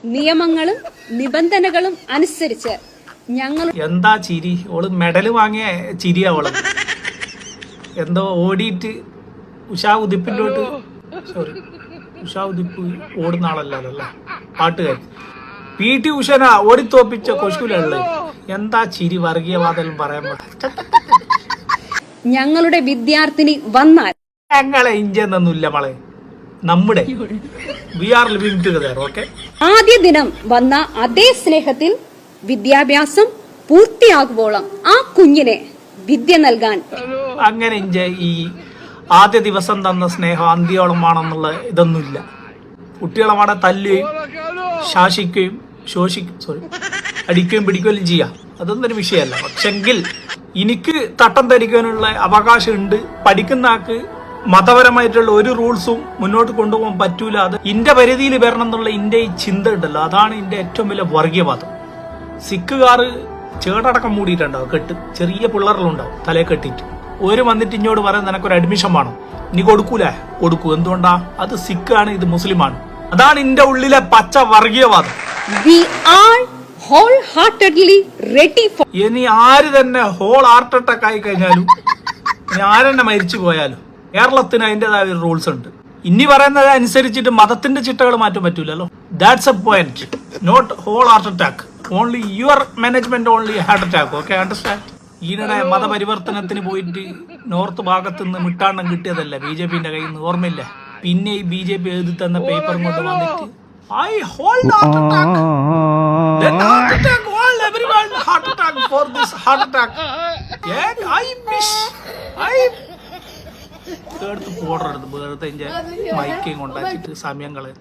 നിയമങ്ങളും നിബന്ധനകളും അനുസരിച്ച് ഞങ്ങൾ എന്താ ചിരി ഓള് മെഡല് വാങ്ങിയ ചിരി അവള് എന്തോ ഓടിയിട്ട് ഉഷാ ഉദിപ്പിലോട്ട് സോറി ഉഷാ ഉദിപ്പ് ഓടുന്ന ആളല്ലല്ലോ പാട്ടുകാരി PT ഉഷന ഓടിത്തോപ്പിച്ച കൊശുലുള്ള എന്താ ചിരി വർഗീയവാദം പറയാൻ ഞങ്ങളുടെ വിദ്യാർത്ഥിനി വന്നാൽ ഞങ്ങളെ ഇഞ്ചൊന്നുമില്ല മളെ നമ്മുടെ we are living together okay. ആദ്യ ദിനം വന്ന അതേ സ്നേഹത്തിൽ വിദ്യാഭ്യാസം പൂർത്തിയാകുവോളം ആ കുഞ്ഞിനെ വിദ്യ നൽകാൻ അങ്ങനെ ഇഞ്ച ഈ ആദ്യ ദിവസം തന്ന സ്നേഹം അന്ത്യോളമാണെന്നുള്ള ഇതൊന്നുമില്ല. കുട്ടികളെ അവിടെ തല്ലുകയും ശാസിക്കുകയും അടിക്കുകയും പിടിക്കുകയും ചെയ്യാം, അതൊന്നും ഒരു വിഷയമല്ല. പക്ഷെങ്കിൽ എനിക്ക് തട്ടം ധരിക്കാനുള്ള അവകാശമുണ്ട്. പഠിക്കുന്ന ആൾക്ക് മതപരമായിട്ടുള്ള ഒരു റൂൾസും മുന്നോട്ട് കൊണ്ടുപോകാൻ പറ്റൂല. അത് ഇന്റെ പരിധിയിൽ വരണം എന്നുള്ള ഇന്റെ ഈ ചിന്ത ഉണ്ടല്ലോ, അതാണ് ഇന്റെ ഏറ്റവും വലിയ വർഗീയവാദം. സിഖുകാർ ചേടടക്കം മൂടിയിട്ടുണ്ടാവും, കെട്ട് ചെറിയ പിള്ളേരിലുണ്ടാവും തലയെ കെട്ടിട്ട്. ഒരു വന്നിട്ട് ഇങ്ങോട്ട് പറയാൻ നിനക്കൊരു അഡ്മിഷൻ വേണം, നീ കൊടുക്കൂലേ? കൊടുക്കൂ. എന്തുകൊണ്ടാ? അത് സിഖാണ്, ഇത് മുസ്ലിമാണ്. അതാണ് ഇന്റെ ഉള്ളിലെ പച്ച വർഗീയവാദം. ഇനി ആര് തന്നെ ഹോൾ ഹാർട്ട് അറ്റാക്ക് ആയി കഴിഞ്ഞാലും, ഇനി ആരെന്നെ മരിച്ചു പോയാലും കേരളത്തിന് അതിൻ്റെതായ റൂൾസ് ഉണ്ട്. ഇനി പറയുന്നത് അനുസരിച്ചിട്ട് മതത്തിന്റെ ചിട്ടകൾ മാറ്റാൻ പറ്റൂലല്ലോ. That's a point, not whole heart attack. Only your management only heart attack. Okay, understand? ഈയിടെ മതപരിവർത്തനത്തിന് പോയിട്ട് നോർത്ത് ഭാഗത്ത് നിന്ന് മിട്ടാണ്ണം കിട്ടിയതല്ല BJPന്റെ കയ്യിൽ നിന്ന്, ഓർമ്മയില്ല? പിന്നെ ഈ BJP എഴുതി തന്ന പേപ്പർ കൊണ്ട് വന്നിട്ട് I hold heart attack. Then heart attack, all everyone heart attack for this heart attack. Yeah, I wish എടുത്ത് പോടരുത് വെറുതെ മൈക്കേം കൊണ്ടാച്ചിട്ട് സമയം കളയും.